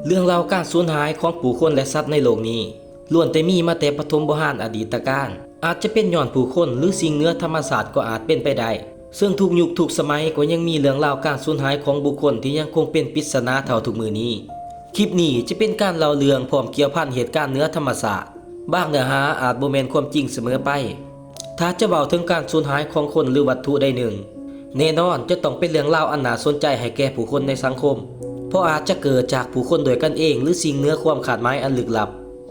เรื่องราวการสูญหายของผู้คนและสัตว์ในโลกนี้ล้วนแต่มีมาแต่ปฐมโบราณอดีตกาลอาจจะเป็นย้อนผู้คนหรือสิ่งเหนือธรรมศาสตร์ก็อาจเป็นไปได้ซึ่งทุกยุคทุกสมัยก็ยังมีเรื่องราวการสูญหายของบุคคลที่ยังคงเป็นปริศนาเท่าทุกมือนี้คลิปนี้จะเป็นการเล่าเรื่องพร้อมเกี่ยวพันเหตุการณ์เหนือธรรมศาสตร์บางเนื้อหาอาจบ่แม่นความจริงเสมอไปถ้าจะเว้าถึงการสูญหายของคนหรือวัตถุใดหนึ่งแน่นอนจะต้องเป็นเรื่องราวอันน่าสนใจให้แก่ผู้คนในสังคมเพราะอาจจะเกิดจากผู้คนโดยกันเองหรือสิ่งเหนือความคาดหมายอันลึกลับ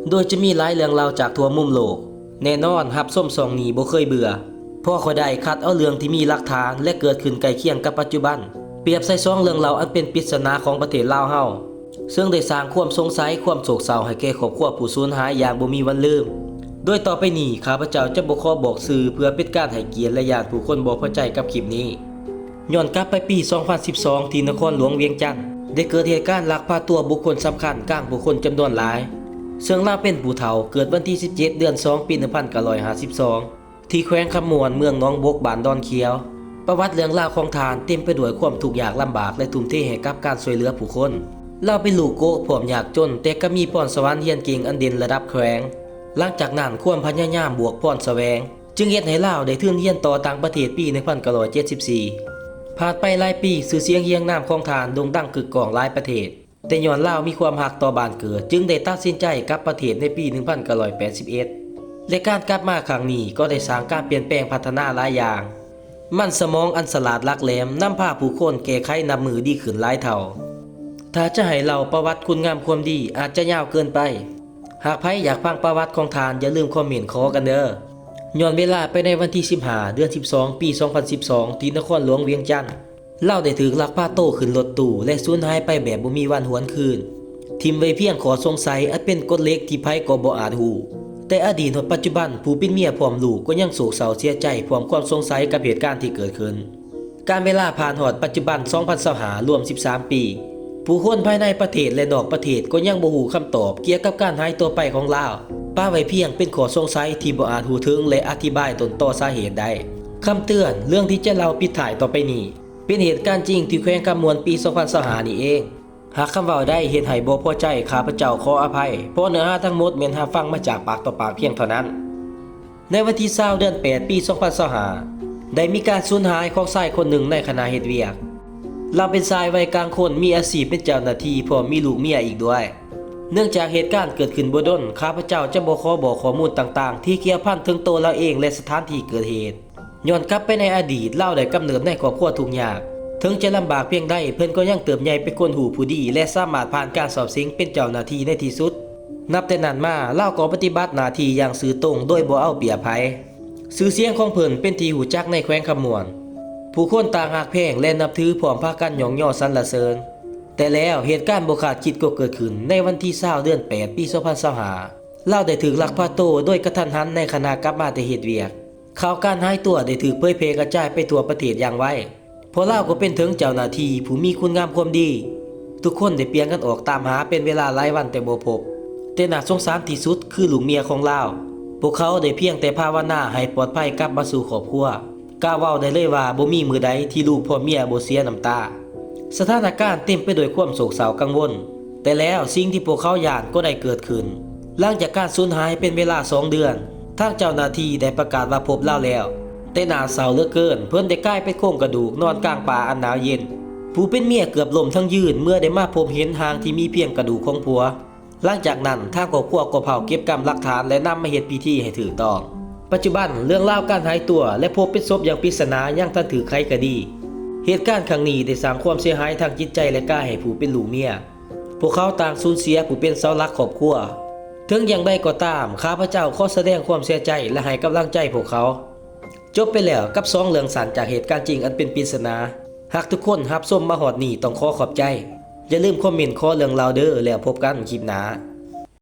โดยจะมีหลายเรื่องราวจากทั่วมุมโลกแน่นอนรับส้มซองนี้บ่เคยเบื่อเพราะข้อยได้คัดเอาเรื่องที่มีหลักฐานและเกิดขึ้นใกล้เคียงกับปัจจุบันเปรียบใส่ซองเรื่องราวอันเป็นปริศนาของประเทศลาวเฮาซึ่งได้สร้างความสงสัยความโศกเศร้าให้แก่ครอบครัวผู้สูญหายอย่างบ่มีวันลืมโดยต่อไปนี้ข้าพเจ้าจะบ่ขอบอกชื่อเพื่อเป็นการให้เกียรติและญาติผู้คนบ่พอใจกับคลิปนี้ย้อนกลับไปปี 2012 ที่นครหลวงเวียงจันทน์ได้เกิดเหตุการณ์ลักพาตัวบุคคลสำคัญกลางบุคคลจำนวนหลายซึ่งลาวเป็นผู้เฒ่าเกิดวันที่ 17 เดือน 2 ปี 1952 ที่แขวงคำมวนเมืองหนองบกบ้านดอนเขียวประวัติเรื่องราวของทานเต็มไปด้วยความทุกข์ยากลำบากและทุ่มเทให้กับการช่วยเหลือผู้คนลาวเป็นลูกโกะผอมยากจนแต่ก็มีพรสวรรค์เรียนเก่งอันเด่นระดับแขวงหลังจากนั้นความพยายามบวกพรแสวงจึงเฮ็ดให้ลาวได้ทุนเรียนต่อต่างประเทศปี 1974 ผ่านไปหลายปีชื่อเสียงเรียงนามของทานโด่งดังกึกก้องหลายประเทศแต่ย้อนลาวมีความรักต่อบ้านเกิดจึงได้ตัดสินใจกลับประเทศในปี 1981 และการกลับมาครั้งนี้ก็ได้สร้างการเปลี่ยนแปลงพัฒนาหลายอย่างมันสมองอันฉลาดหลักแหลมนำพาผู้คนแก้ไขนับมือดีขึ้นหลายเท่าถ้าจะให้เล่าประวัติคุณงามความดีอาจจะยาวเกินไปหากใครอยากฟังประวัติของทานอย่าลืมคอมเมนต์ขอกันเด้อย้อนเวลาไปในวันที่ 15 เดือน 12 ปี 2012 ที่นครหลวงเวียงจันทน์เล่าได้ถึงลักพาโตขึ้นรถตู้และสูญหายไปแบบบ่มีวันหวนคืนทิมไว้เพียงขอสงสัยอันเป็นกฎเหล็กที่ไผก็บ่อาจฮู้แต่อดีตถึงปัจจุบันผู้เป็นเมียพร้อมลูกก็ยังโศกเศร้าเสียใจพร้อมความสงสัยกับเหตุการณ์ที่เกิดขึ้นการเวลาผ่านหอดปัจจุบัน 2025 รวม 13 ปีผู้คนภายในประเทศและนอกประเทศก็ยังบ่ฮู้คำตอบเกี่ยวกับการหายตัวไปของลาวป้าไว้เพียงเป็นข้อสงสัยที่บ่อาจฮู้ถึงและอธิบายต้นตอสาเหตุได้คำเตือนเรื่องที่จะเล่าปิดท้ายต่อไปนี้เป็นเหตุการณ์จริงที่แขวงคำมวนปี 2025 นี่เองหากคำเว้าได้เฮ็ดให้บ่พอใจข้าพเจ้าขออภัยเพราะเนื้อหาทั้งหมดแม่นหาฟังมาจากปากต่อปากเพียงเท่านั้นในวันที่20เดือน 8 ปี 2025 ได้มีการสูญหายของชายคนหนึ่งในขณะเฮ็ดเวียกเราเป็นชายวัยกลางคนมีอาชีพเป็นเจ้าหน้าที่พร้อมมีลูกเมียอีกด้วยเนื่องจากเหตุการณ์เกิดขึ้นบ่ดนข้าพเจ้าจะบ่ขอบอกข้อมูลต่างๆที่เกี่ยวพันถึงตัวเราเองและสถานที่เกิดเหตุย้อนกลับไปในอดีตเล่าได้กำเนิดในครอบครัวทุกข์ยากถึงจะลำบากเพียงใดเพิ่นก็ยังเติบใหญ่เป็นคนหูผู้ดีและสามารถผ่านการสอบชิงเป็นเจ้าหน้าที่ในที่สุดนับแต่นั้นมาเล่าก็ปฏิบัติหน้าที่อย่างซื่อตรงโดยบ่เอาเปรียบไผชื่อเสียงของเพิ่นเป็นที่หูจักในแขวงคำมวนผู้คนต่างฮักแพงและนับถือพร้อมพากันยองย่อสรรเสริญแต่แล้วเหตุการณ์บ่คาดคิดก็เกิดขึ้นในวันที่20เดือน 8 ปี 2025เล่าได้ถูกลักพาตัวโดยกระทันหันในขณะกลับมาแต่เฮ็ดเวียกข่าวการหายตัวได้ถูกเผยแพร่กระจายไปทั่วประเทศอย่างไวเพราะเล่าก็เป็นถึงเจ้าหน้าที่ผู้มีคุณงามความดีทุกคนได้เปลี่ยนกันออกตามหาเป็นเวลาหลายวันแต่บ่พบแต่น่าสงสารที่สุดคือลูกเมียของเล่าพวกเขาได้เพียงแต่ภาวนาให้ปลอดภัยกลับมาสู่ครอบครัวกล่าวเว้าได้เลยว่าบ่มีมื้อใดที่ลูกพ่อเมียบ่เสียน้ำตาสถานการณ์เต็มไปด้วยความโศกเศร้ากังวลแต่แล้วสิ่งที่พวกเขาย่านก็ได้เกิดขึ้นหลังจากการสูญหายเป็นเวลา2 เดือนทางเจ้าหน้าที่ได้ประกาศว่าพบเล่าแล้วแต่น่าเศร้าเหลือเกินเพิ่นได้กลายเป็นโครงกระดูกนอนกลางป่าอันหนาวเย็นผู้เป็นเมียเกือบล้มทั้งยืนเมื่อได้มาพบเห็นหางที่มีเพียงกระดูกของผัวหลังจากนั้นทางครอบครัวก็เผาเก็บกรรมหลักฐานและนำมาเฮ็ดพิธีให้ถูกต้องปัจจุบันเรื่องราวการหายตัวและพบเป็นศพอย่างปริศนายังทันถือไขคดีเหตุการณ์ครั้งนี้ได้สร้างความเสียหายทางจิตใจและกายให้ผู้เป็นลูกเมียพวกเขาต่างสูญเสียผู้เป็นเสาหลักครอบครัวถึงอย่างไรก็ตามข้าพเจ้าขอแสดงความเสียใจและให้กำลังใจพวกเขาจบไปแล้วกับ2 เรื่องสั้นจากเหตุการณ์จริงอันเป็นปริศนาหากทุกคนรับชมมาฮอดนี้ต้องขอขอบใจอย่าลืมคอมเมนต์ขอเรื่องราวเด้อแล้วพบกันคลิปหน้า